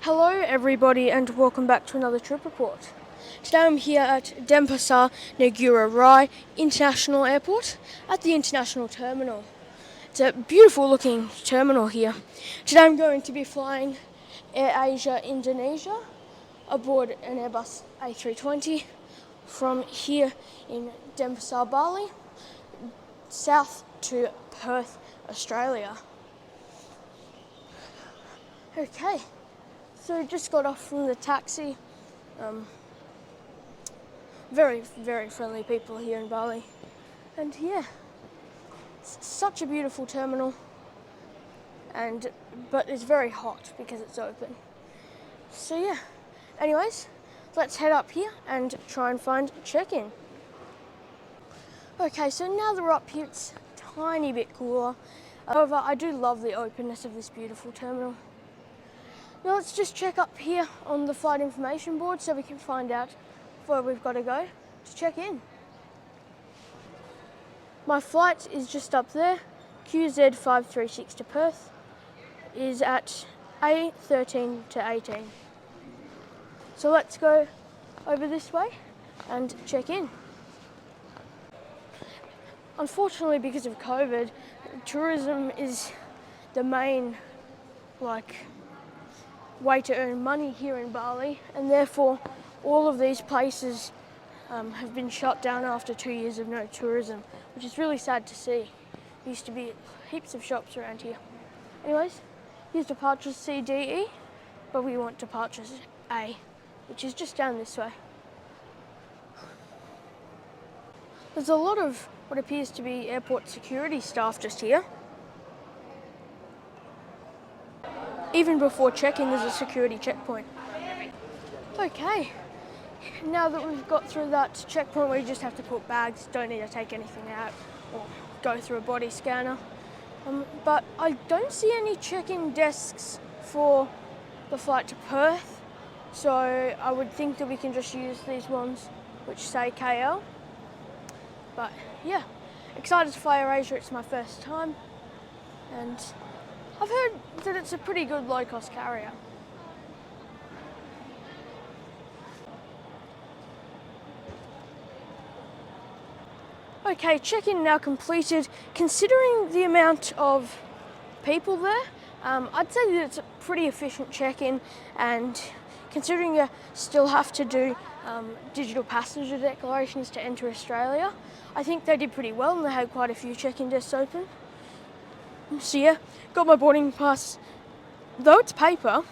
Hello everybody and welcome back to another trip report. Today I'm here at Denpasar Negura Rai International Airport at the International Terminal. It's a beautiful looking terminal here. Today I'm going to be flying AirAsia Indonesia aboard an Airbus A320 from here in Denpasar, Bali, south to Perth, Australia. Okay. So just got off from the taxi. Very, very friendly people here in Bali. And yeah, it's such a beautiful terminal. But it's very hot because it's open. So yeah, anyways, let's head up here and try and find check-in. Okay, so now that we're up here, it's a tiny bit cooler. However, I do love the openness of this beautiful terminal. Now let's just check up here on the flight information board so we can find out where we've got to go to check in. My flight is just up there. QZ536 to Perth is at A13 to 18. So let's go over this way and check in. Unfortunately, because of COVID, tourism is the main way to earn money here in Bali, and therefore all of these places have been shut down after 2 years of no tourism, which is really sad to see. There used to be heaps of shops around here. Anyways, here's departures C, D, E, but we want departures A, which is just down this way. There's a lot of what appears to be airport security staff just here. Even before check-in, there's a security checkpoint. Okay, now that we've got through that checkpoint where you just have to put bags, don't need to take anything out or go through a body scanner. But I don't see any check-in desks for the flight to Perth, so I would think that we can just use these ones which say KL. But yeah, excited to fly AirAsia, it's my first time, and I've heard that it's a pretty good low-cost carrier. Okay, check-in now completed. Considering the amount of people there, I'd say that it's a pretty efficient check-in, and considering you still have to do digital passenger declarations to enter Australia, I think they did pretty well and they had quite a few check-in desks open. So yeah, got my boarding pass. Though it's paper,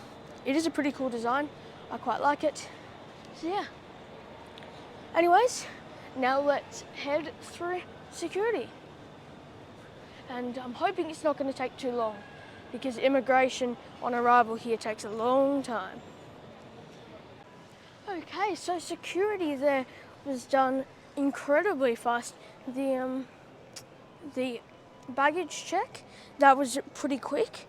it is a pretty cool design. I quite like it. So yeah. Anyways, now let's head through security. And I'm hoping it's not going to take too long because immigration on arrival here takes a long time. Okay, so security there was done incredibly fast. The baggage check, that was pretty quick,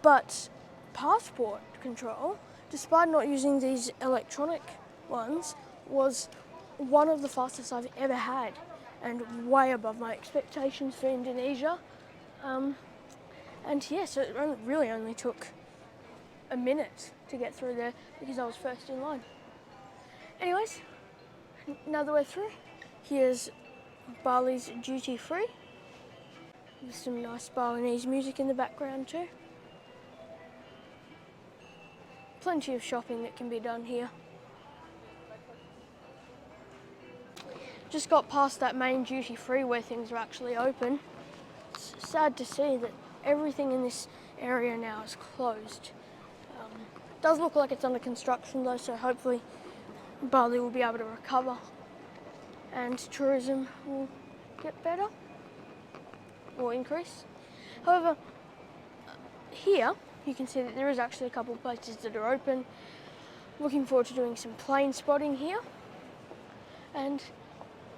but passport control, despite not using these electronic ones, was one of the fastest I've ever had and way above my expectations for Indonesia. And yeah, so it really only took a minute to get through there because I was first in line. Anyways, now that we're through, here's Bali's duty free. With some nice Balinese music in the background too. Plenty of shopping that can be done here. Just got past that main duty free where things are actually open. It's sad to see that everything in this area now is closed. It does look like it's under construction though, so hopefully Bali will be able to recover and tourism will get better or increase. However, here you can see that there is actually a couple of places that are open. Looking forward to doing some plane spotting here. And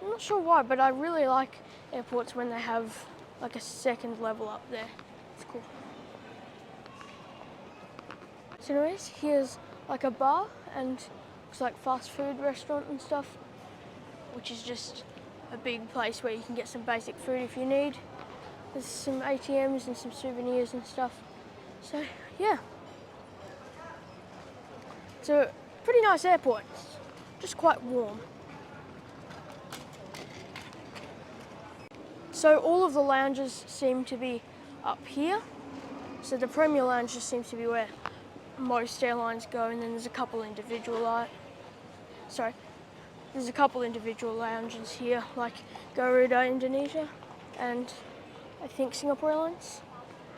I'm not sure why, but I really like airports when they have like a second level up there. It's cool. So anyways, here's like a bar and looks like fast food restaurant and stuff, which is just a big place where you can get some basic food if you need. There's some ATMs and some souvenirs and stuff. So yeah. It's a pretty nice airport, just quite warm. So all of the lounges seem to be up here. So the Premier Lounge just seems to be where most airlines go, and then there's a couple individual lounges here, like Garuda Indonesia and I think Singapore Airlines,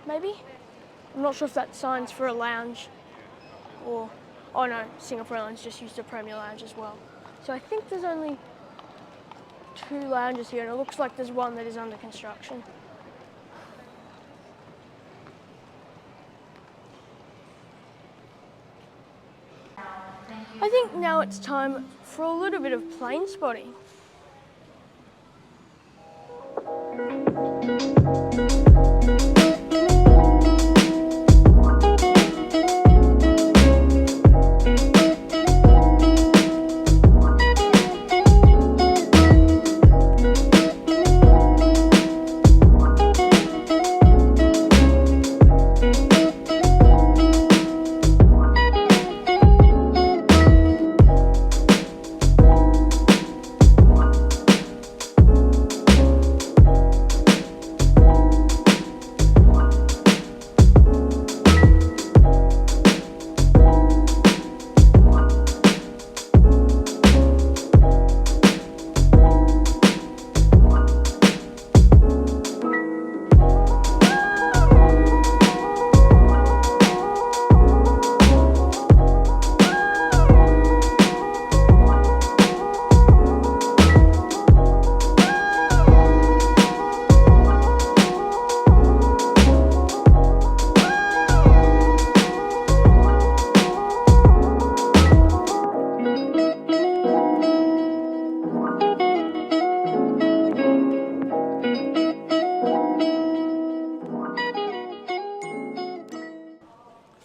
maybe? I'm not sure if that signs for a lounge or, oh no, Singapore Airlines just used the Premier Lounge as well. So I think there's only 2 lounges here, and it looks like there's one that is under construction. I think now it's time for a little bit of plane spotting.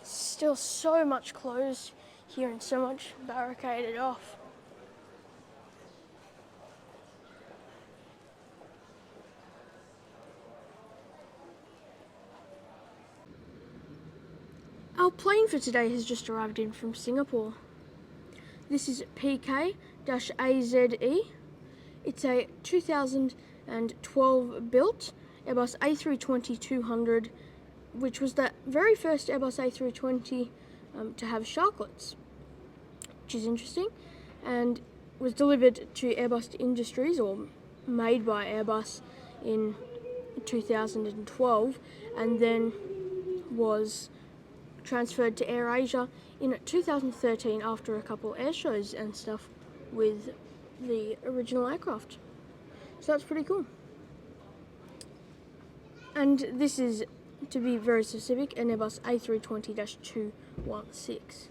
Still so much closed here and so much barricaded off. Our plane for today has just arrived in from Singapore. This is PK-AZE. It's a 2012 built Airbus A320-200, which was the very first Airbus A320 to have sharklets, which is interesting, and was delivered to Airbus Industries, or made by Airbus, in 2012, and then was transferred to AirAsia in 2013 after a couple air shows and stuff with the original aircraft. So that's pretty cool. And this is, to be very specific, an Airbus A320-216.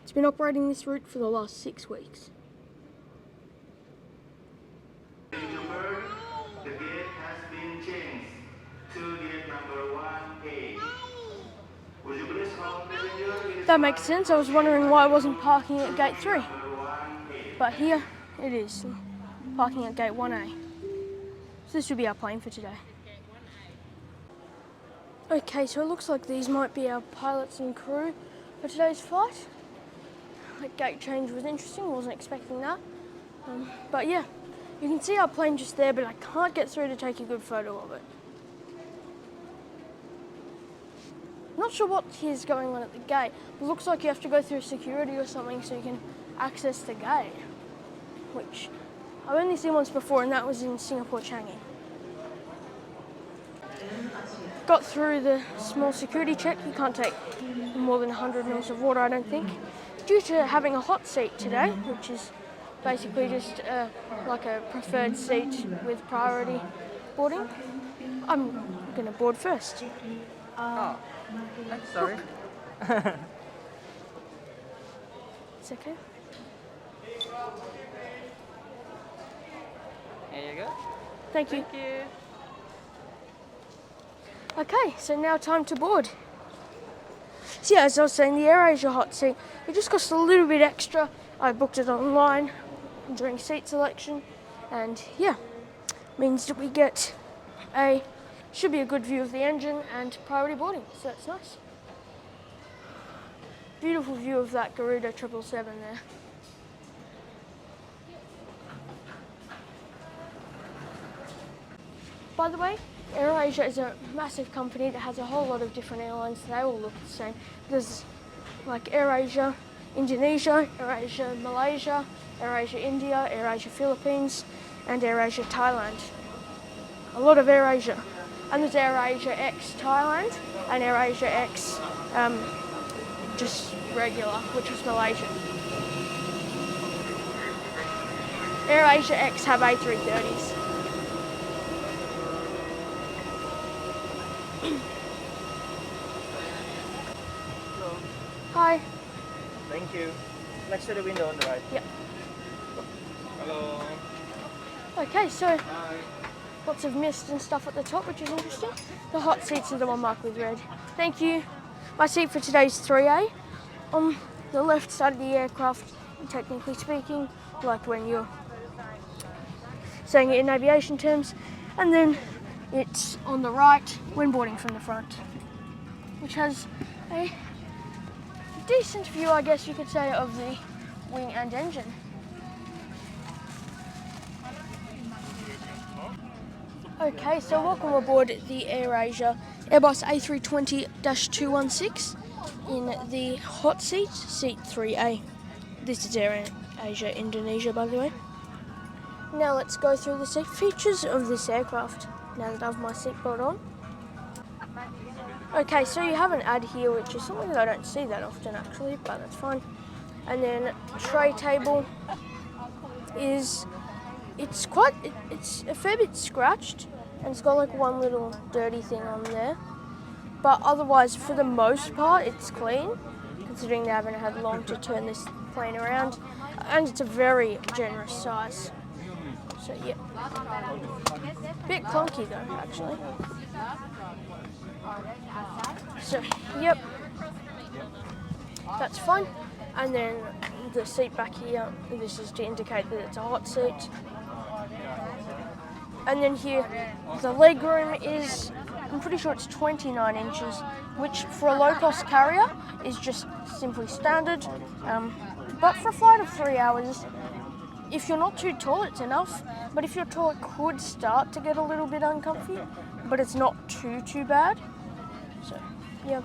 It's been operating this route for the last 6 weeks. The gate has been changed to gate number 1A. Would you please hold passengers? That makes sense. I was wondering why I wasn't parking at gate 3. But here it is, parking at gate 1A. So this will be our plane for today. Okay, so it looks like these might be our pilots and crew for today's flight. That gate change was interesting, wasn't expecting that. But yeah, you can see our plane just there, but I can't get through to take a good photo of it. Not sure what is going on at the gate. It looks like you have to go through security or something so you can access the gate, which I've only seen once before, and that was in Singapore Changi. Got through the small security check. You can't take more than 100 mils of water, I don't think, due to having a hot seat today, which is basically just like a preferred seat with priority boarding. I'm going to board first. Oh, I'm sorry. It's okay. Here you go. Thank you. Thank you. Okay, so now time to board. So yeah, as I was saying, the AirAsia hot seat, it just cost a little bit extra. I booked it online during seat selection, and yeah, means that we get should be a good view of the engine and priority boarding, so that's nice. beautiful view of that Garuda 777 there. By the way, AirAsia is a massive company that has a whole lot of different airlines. They all look the same. There's like AirAsia Indonesia, AirAsia Malaysia, AirAsia India, AirAsia Philippines, and AirAsia Thailand. A lot of AirAsia. And there's AirAsia X Thailand and AirAsia X just regular, which is Malaysian. AirAsia X have A330s. Hi. Thank you. Next to the window on the right. Yep. Hello. Okay, so lots of mist and stuff at the top, which is interesting. The hot seats are the one marked with red. Thank you. My seat for today is 3A. On the left side of the aircraft, technically speaking, like when you're saying it in aviation terms, and then it's on the right when boarding from the front, which has a decent view, I guess you could say, of the wing and engine. Okay, so welcome aboard the AirAsia Airbus A320-216 in the hot seat, seat 3A. This is AirAsia Indonesia, by the way. Now let's go through the seat features of this aircraft, now that I have my seatbelt on. Okay, so you have an ad here, which is something that I don't see that often actually, but that's fine. And then tray table is, it's a fair bit scratched, and it's got like one little dirty thing on there. But otherwise, for the most part, it's clean, considering they haven't had long to turn this plane around. And it's a very generous size. So yeah, bit clunky though, actually. So, yep, that's fine. And then the seat back here, this is to indicate that it's a hot seat. And then here, the leg room is, I'm pretty sure it's 29 inches, which for a low-cost carrier is just simply standard. But for a flight of 3 hours, if you're not too tall, it's enough. But if you're tall, it could start to get a little bit uncomfy, but it's not too bad. So, yeah.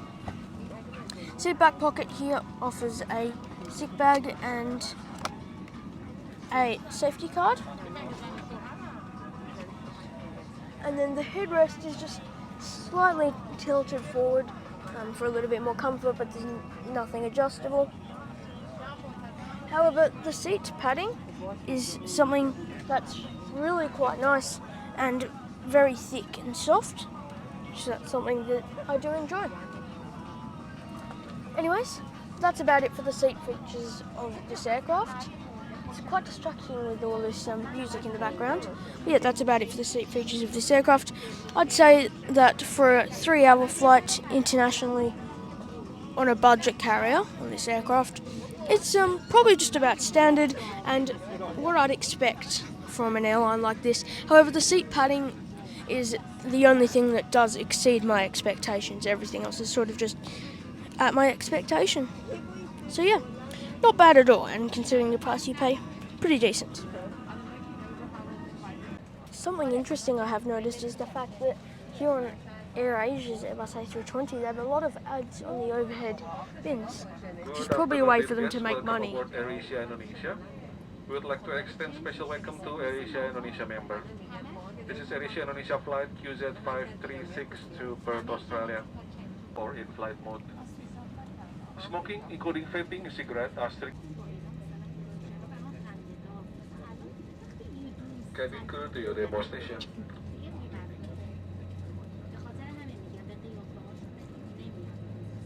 Seat back pocket here offers a sick bag and a safety card. And then the headrest is just slightly tilted forward for a little bit more comfort, but there's nothing adjustable. However, the seat padding is something that's really quite nice and very thick and soft. So that's something that I do enjoy. Anyways, that's about it for the seat features of this aircraft. It's quite distracting with all this music in the background. But yeah, that's about it for the seat features of this aircraft. I'd say that for a 3-hour flight internationally on a budget carrier on this aircraft, it's probably just about standard and what I'd expect from an airline like this. However, the seat padding is the only thing that does exceed my expectations. Everything else is sort of just at my expectation. So yeah, not bad at all, and considering the price you pay, pretty decent. Something interesting I have noticed is the fact that here on AirAsia's Airbus A320, they have a lot of ads on the overhead bins, which is probably a way for them to make money. AirAsia Indonesia. We would like to extend special welcome to AirAsia Indonesia member. This is AirAsia Indonesia flight QZ536 to Perth, Australia, or in flight mode. Smoking, including vaping, cigarette, asterisk. Cabin crew to your demo station.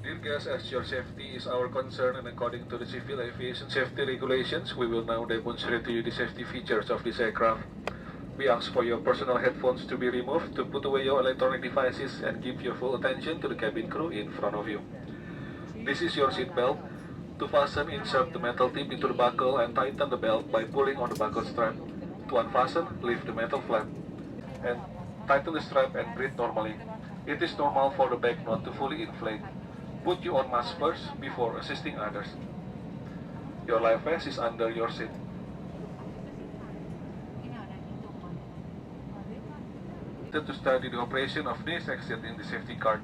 Dear guests, as your safety is our concern, and according to the civil aviation safety regulations, we will now demonstrate to you the safety features of this aircraft. We ask for your personal headphones to be removed, to put away your electronic devices, and give your full attention to the cabin crew in front of you. This is your seat belt. To fasten, insert the metal tip into the buckle and tighten the belt by pulling on the buckle strap. To unfasten, lift the metal flap and tighten the strap and breathe normally. It is normal for the back not to fully inflate. Put your own mask first before assisting others. Your life vest is under your seat. To study the operation of this exit in the safety card.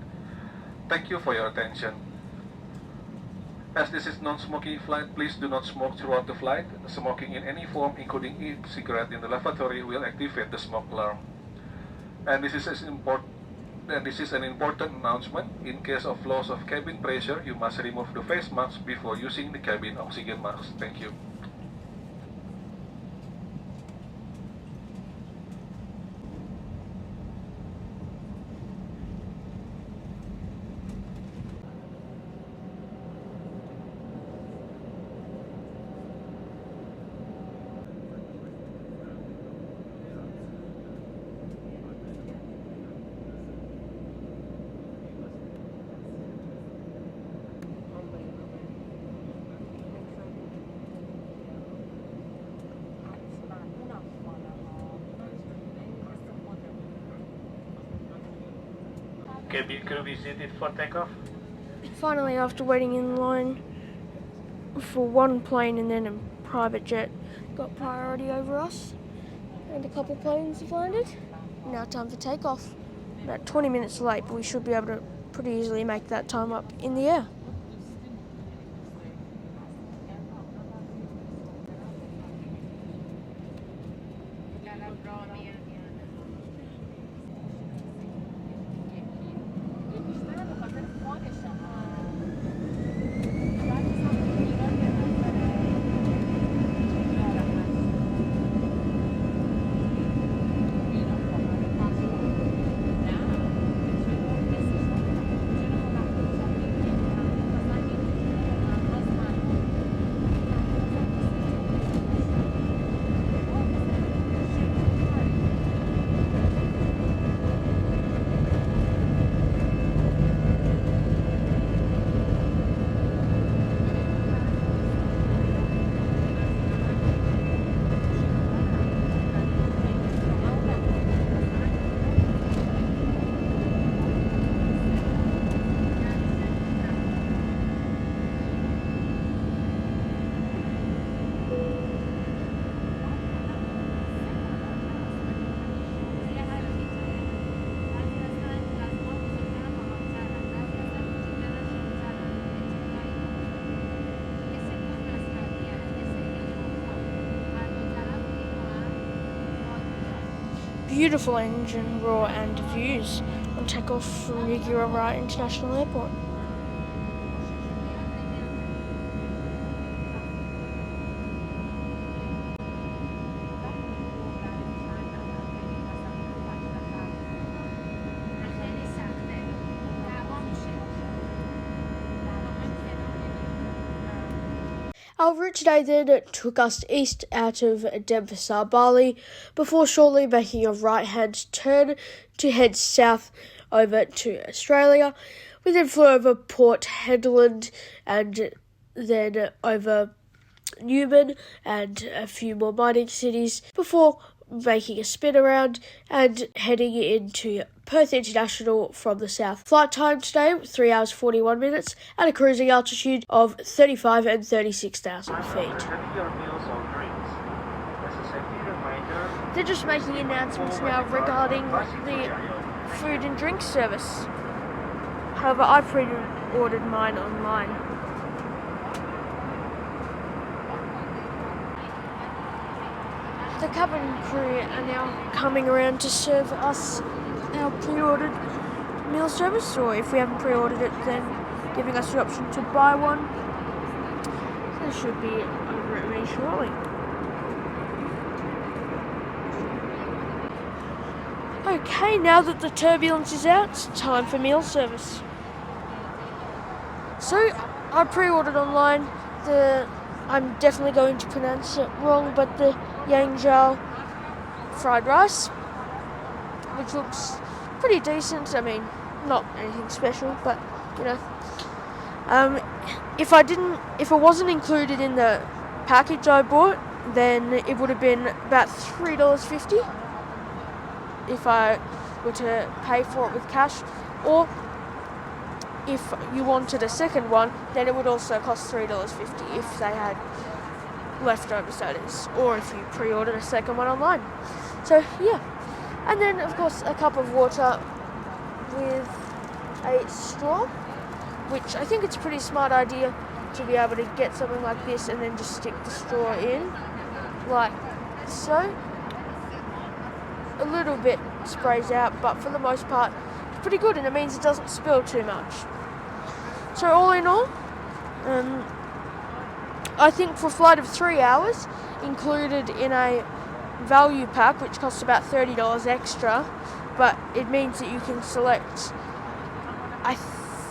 Thank you for your attention. As this is non-smoking flight, please do not smoke throughout the flight. Smoking in any form, including e-cigarette in the lavatory, will activate the smoke alarm. And this is an important announcement. In case of loss of cabin pressure, you must remove the face mask before using the cabin oxygen mask. Thank you. Cabin crew visited for takeoff. Finally, after waiting in line for one plane and then a private jet got priority over us, and a couple planes have landed. Now time for takeoff. About 20 minutes late, but we should be able to pretty easily make that time up in the air. Beautiful engine roar and views on takeoff from Nuku'alofa International Airport. Our route today then took us east out of Denpasar, Bali, before shortly making a right-hand turn to head south over to Australia. We then flew over Port Hedland and then over Newman and a few more mining cities before making a spin around and heading into Perth International from the south. Flight time today, 3 hours 41 minutes at a cruising altitude of 35 and 36,000 feet. Your meals or drinks. As a safety reminder, They're just making announcements now regarding the food and drink service. However, I pre-ordered mine online. The cabin crew are now coming around to serve us our pre-ordered meal service, or if we haven't pre-ordered it, then giving us the option to buy one. They should be over at me shortly. Okay, now that the turbulence is out, it's time for meal service. So, I pre-ordered online I'm definitely going to pronounce it wrong, but the Yangzhou fried rice, which looks pretty decent. I mean, not anything special, but you know. If it wasn't included in the package I bought, then it would have been about $3.50 if I were to pay for it with cash, or if you wanted a second one, then it would also cost $3.50 if they had leftover sodas, or if you pre-ordered a second one online. So yeah, and then of course a cup of water with a straw, which I think it's a pretty smart idea to be able to get something like this and then just stick the straw in, like so. A little bit sprays out, but for the most part, it's pretty good, and it means it doesn't spill too much. So all in all, I think for a flight of 3 hours, included in a value pack, which costs about $30 extra, but it means that you can select, I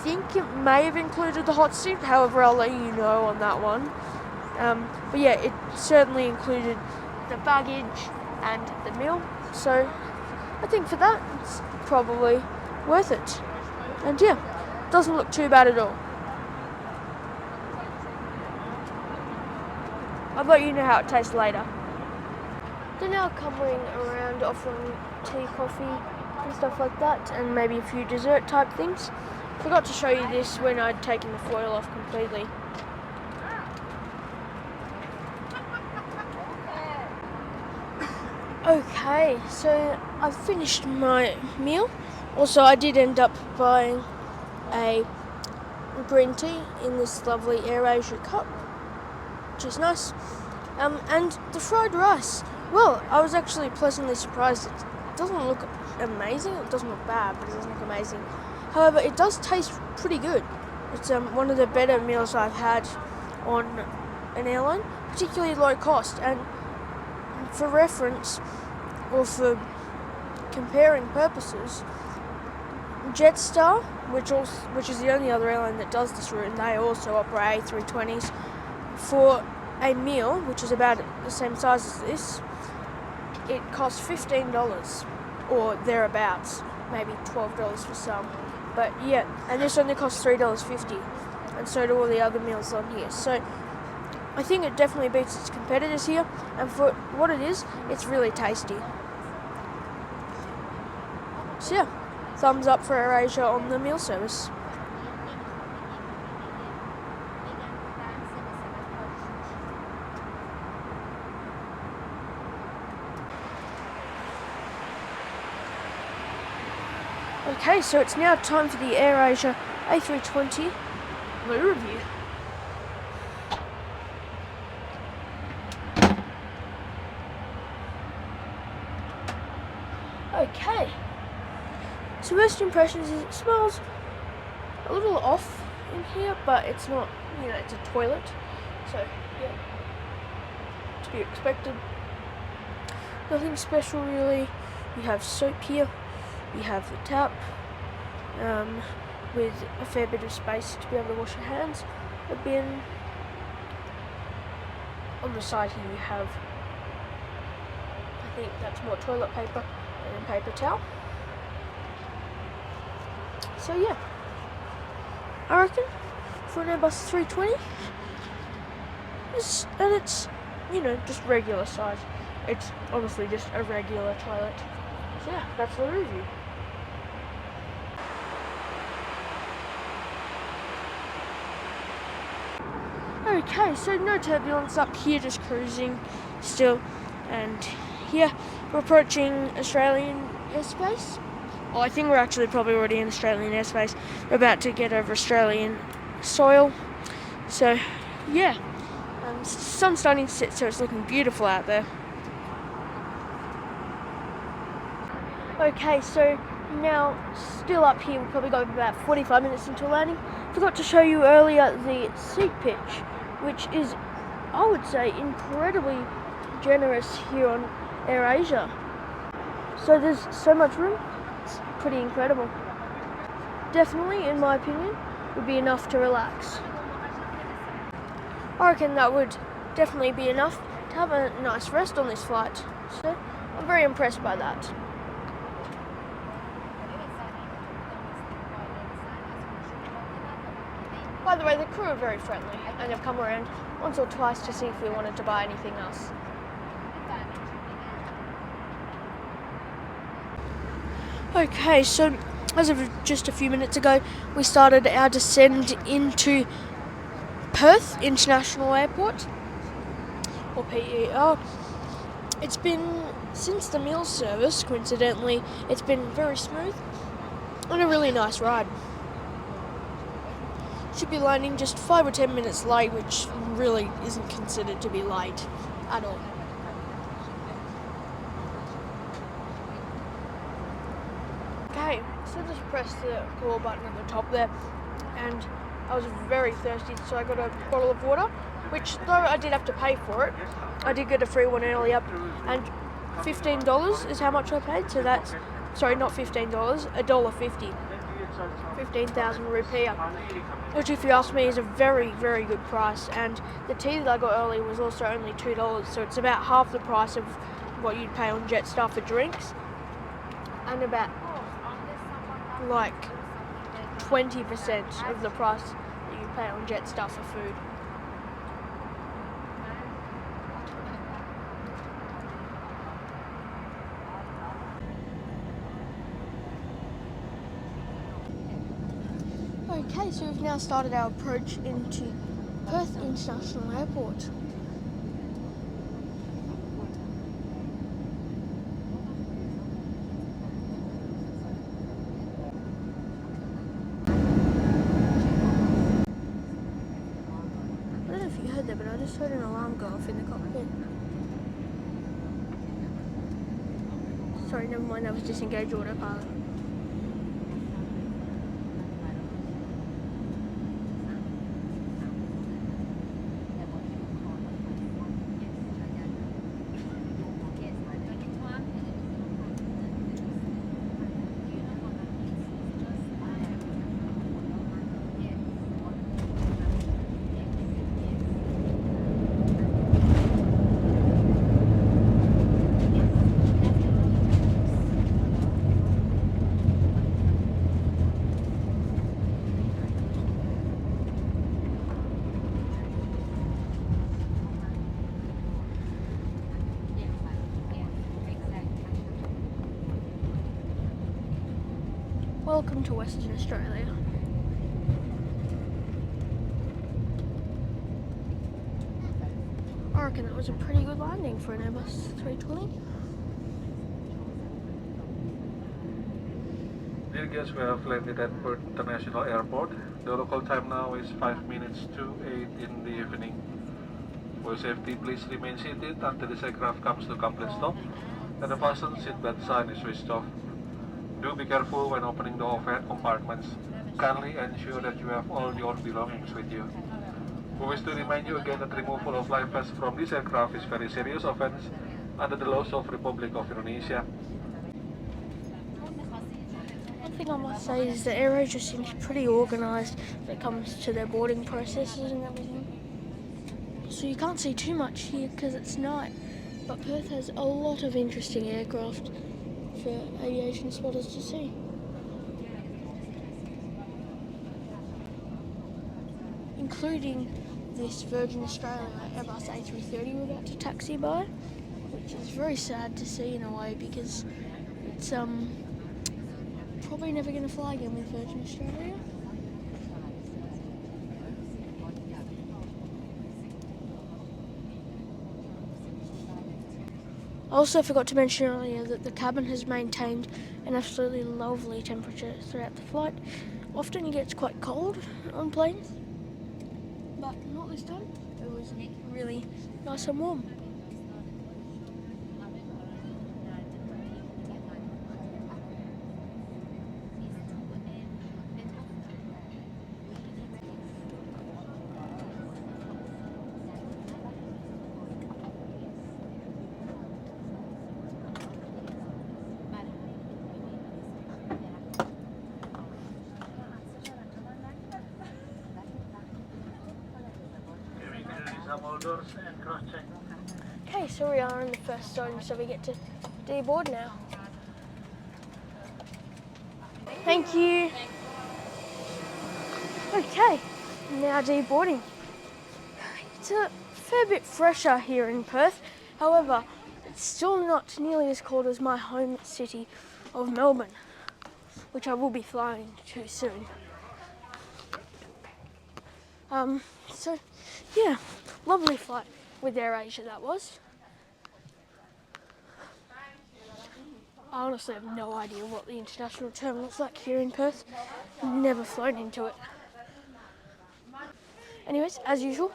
think it may have included the hot seat, however I'll let you know on that one. But yeah, it certainly included the baggage and the meal, so I think for that it's probably worth it. And yeah, doesn't look too bad at all. I'll let you know how it tastes later. They're now coming around offering tea, coffee and stuff like that, and maybe a few dessert type things. Forgot to show you this when I'd taken the foil off completely. Okay, so I've finished my meal. Also, I did end up buying a green tea in this lovely AirAsia cup, which is nice. And the fried rice, well, I was actually pleasantly surprised. It doesn't look amazing, it doesn't look bad, but it doesn't look amazing. However, it does taste pretty good. It's one of the better meals I've had on an airline, particularly low cost. And for reference, or for comparing purposes, Jetstar, which is the only other airline that does this route, and they also operate A320s, for a meal, which is about the same size as this, it costs $15 or thereabouts, maybe $12 for some. But yeah, and this only costs $3.50, and so do all the other meals on here. So I think it definitely beats its competitors here, and for what it is, it's really tasty. So yeah, thumbs up for AirAsia on the meal service. Okay, so it's now time for the AirAsia A320 blue review. Okay, so first impressions is it smells a little off in here, but it's not, it's a toilet, so yeah, to be expected. Nothing special really. You have soap here, you have the tap, with a fair bit of space to be able to wash your hands. A bin. On the side here you have, I think that's more toilet paper and a paper towel. So yeah, I reckon for an Airbus 320, it's just regular size. It's honestly just a regular toilet. So yeah, that's the review. Okay, so no turbulence up here, just cruising still, and yeah, we're approaching Australian airspace. Well, I think we're actually probably already in Australian airspace. We're about to get over Australian soil. So yeah, sun's starting to set, so it's looking beautiful out there. Okay, so now still up here, we've probably got about 45 minutes until landing. Forgot to show you earlier the seat pitch, which is, I would say, incredibly generous here on AirAsia. So there's so much room, it's pretty incredible. Definitely, in my opinion, would be enough to relax. I reckon that would definitely be enough to have a nice rest on this flight. So I'm very impressed by that. By the way, the crew are very friendly, and they've come around once or twice to see if we wanted to buy anything else. Okay, so as of just a few minutes ago, we started our descent into Perth International Airport, or PER. It's been, since the meal service, coincidentally, it's been very smooth and a really nice ride. Should be landing just 5 or 10 minutes late, which really isn't considered to be late at all. Okay, so just press the call button at the top there, and I was very thirsty, so I got a bottle of water, which, though I did have to pay for it, I did get a free one earlier, and $15 is how much I paid, so that's, sorry, not $15, $1.50. 15,000 rupiah, which, if you ask me, is a very, very good price. And the tea that I got earlier was also only $2, so it's about half the price of what you'd pay on Jetstar for drinks, and about like 20% of the price that you pay on Jetstar for food. Okay, so we've now started our approach into Perth International Airport. I don't know if you heard that, but I just heard an alarm go off in the cockpit. Sorry, never mind, that was disengaged autopilot. Welcome to Western Australia. I reckon that was a pretty good landing for an Airbus A320. Dear guests, we have landed at Perth International Airport. The local time now is 5 minutes to 8 in the evening. For safety, please remain seated until this aircraft comes to complete stop and the fasten seatbelt sign is switched off. Do be careful when opening the overhead compartments. Kindly ensure that you have all your belongings with you. We wish to remind you again that removal of life vests from this aircraft is very serious offense under the laws of Republic of Indonesia. One thing I must say is that AirAsia seems pretty organised when it comes to their boarding processes and everything. So you can't see too much here because it's night, but Perth has a lot of interesting aircraft for aviation spotters to see. Including this Virgin Australia Airbus A320 we're about to taxi by, which is very sad to see in a way because it's probably never going to fly again with Virgin Australia. I also forgot to mention earlier that the cabin has maintained an absolutely lovely temperature throughout the flight. Often it gets quite cold on planes, but not this time. It was really nice and warm. Okay, so we are in the first zone, so we get to deboard now. Thank you. Okay, now deboarding. It's a fair bit fresher here in Perth. However, it's still not nearly as cold as my home city of Melbourne. which I will be flying to soon. So yeah, lovely flight with AirAsia that was. I honestly have no idea what the international terminal's like here in Perth. Never flown into it. Anyways, as usual,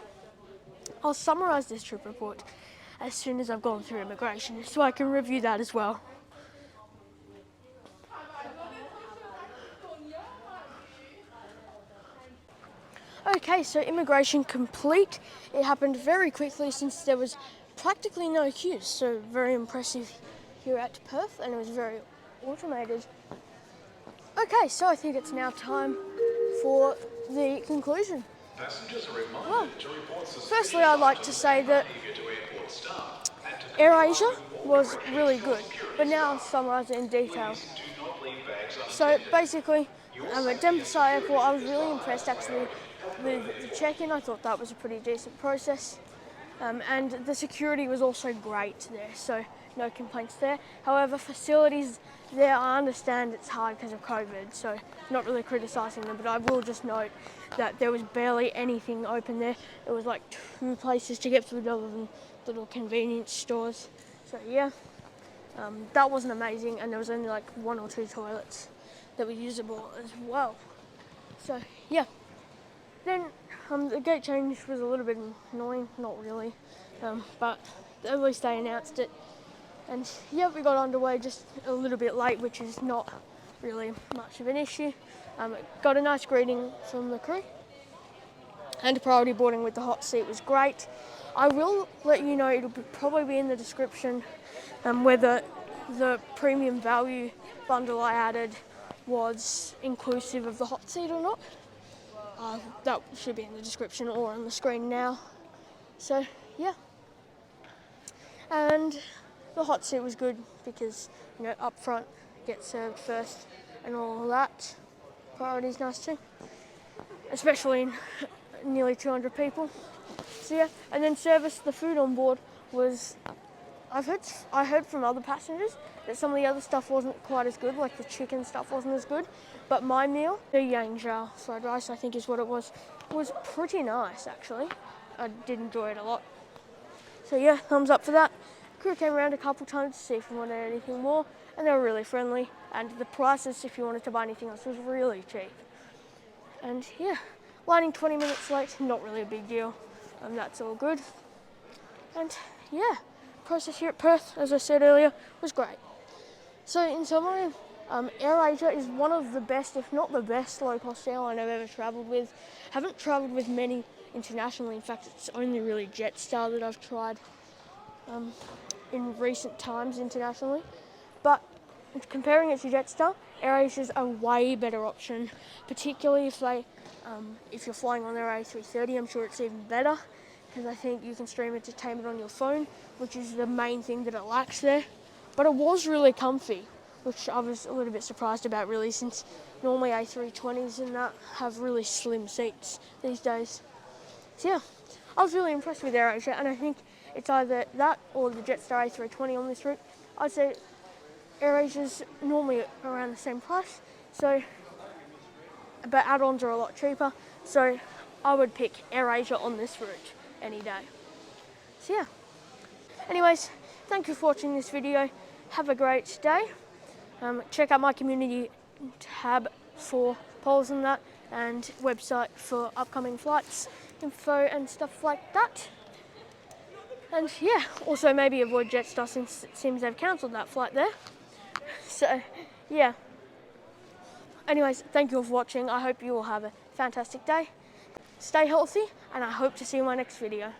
I'll summarise this trip report as soon as I've gone through immigration, so I can review that as well. Okay, so immigration complete. It happened very quickly since there was practically no queues, so very impressive here at Perth, and it was very automated. Okay, so I think it's now time for the conclusion. Passengers are reminded Well, to report suspicious firstly, I'd like to say that behaviour to airport staff and to AirAsia was really good, but now I'll summarise it in detail. do not leave bags So unattended. basically, at Denpasar Airport, I was really impressed actually with the check-in. I thought that was a pretty decent process. And the security was also great there, so no complaints there. However, facilities there, I understand it's hard because of COVID, so not really criticising them, but I will just note that there was barely anything open there. There was like 2 places to get food other than little convenience stores. So yeah, that wasn't amazing, and there was only like 1 or 2 toilets that were usable as well. So yeah. Then the gate change was a little bit annoying, not really, but at least they announced it. And yeah, we got underway just a little bit late, which is not really much of an issue. Got a nice greeting from the crew, and priority boarding with the hot seat was great. I will let you know, it'll probably be in the description whether the premium value bundle I added was inclusive of the hot seat or not. That should be in the description or on the screen now. So yeah, and the hot seat was good because, you know, up front, get served first and all of that. Priority's nice too, especially in nearly 200 people. So yeah, and then service, the food on board was, I heard from other passengers that some of the other stuff wasn't quite as good, like the chicken stuff wasn't as good. But my meal, the Yangzhou fried rice, I think is what it was pretty nice actually. I did enjoy it a lot. So yeah, thumbs up for that. Crew came around a couple times to see if we wanted anything more, and they were really friendly. And the prices, if you wanted to buy anything else, was really cheap. And yeah, landing 20 minutes late, not really a big deal. That's all good. And yeah, process here at Perth, as I said earlier, was great. So in summary, AirAsia is one of the best, if not the best, low-cost airline I've ever travelled with. Haven't travelled with many internationally. In fact, it's only really Jetstar that I've tried in recent times internationally. But comparing it to Jetstar, AirAsia is a way better option, particularly if you're flying on their A320. I'm sure it's even better because I think you can stream entertainment on your phone, which is the main thing that it lacks there. But it was really comfy, which I was a little bit surprised about really, since normally A320s and that have really slim seats these days. So yeah, I was really impressed with AirAsia, and I think it's either that or the Jetstar A320 on this route. I'd say AirAsia's normally around the same price, so but add-ons are a lot cheaper, so I would pick AirAsia on this route any day. So yeah. Anyways, thank you for watching this video. Have a great day. Check out my community tab for polls and that, and website for upcoming flights, info and stuff like that. And yeah, also maybe avoid Jetstar since it seems they've cancelled that flight there. So yeah. Anyways, thank you all for watching. I hope you all have a fantastic day. Stay healthy, and I hope to see you in my next video.